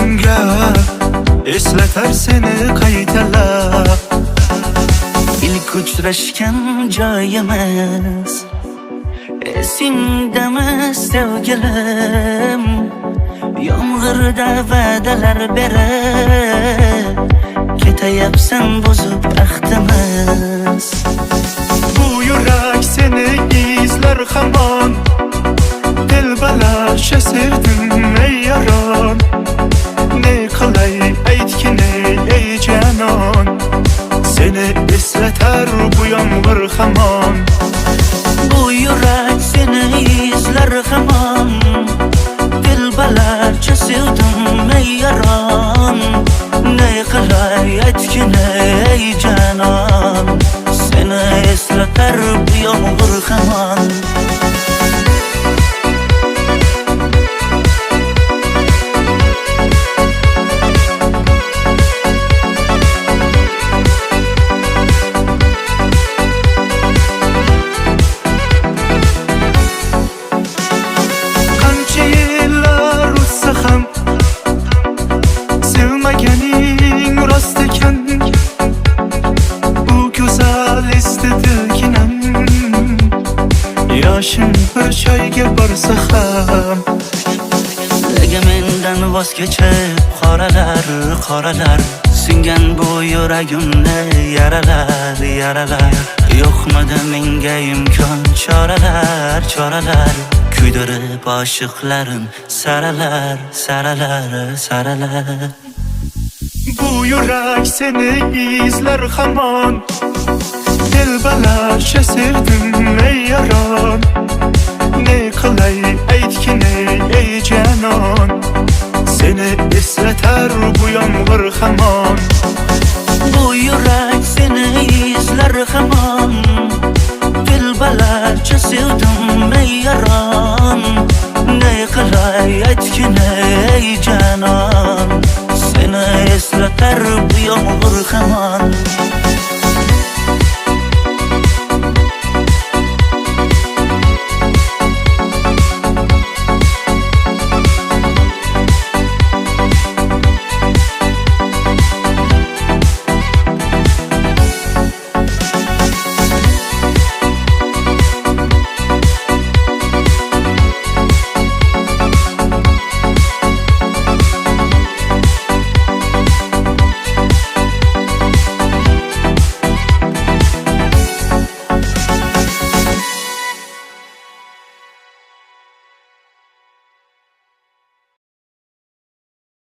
ko'zimga eslatar seni qaytalab. İlk uchrashgan joyimiz esingdami sevgilim? Yomg'irda va'dalar berib ketayapsan buzib ahdimiz. Bu yurak seni izler hamon, dilbalasha sevdim ey yaron. Ne qilay aytgin ey canon, seni eslatar bu yomg'ir hamon. Bu yurak seni izler hamon, dilbalarcha sevdim ey yaron. Ne qilay aytgin ey canon, seni eslatar bu yomg'ir hamon. Sevmaganing rost ekan, bu go'zal istedilginam. Yoshim bir joyga borsa ham, Nega mendan voz kechib qoralar singan bu yuragimni yaralar. Yo'qmidi menga imkon choralar kuydirib oshiqlarim saralar. bu yurak seni izler hamon, dilbalasha sevdim ey yaron. Ne qilay aytgin ey canon, seni eslatar bu yomg'ir hamon. Bu yurak seni izlar hamon, dilbalarcha sevdim ey yaron. Ne qilay aytgin ey canon, seni eslatar bu yomg'ir hamon.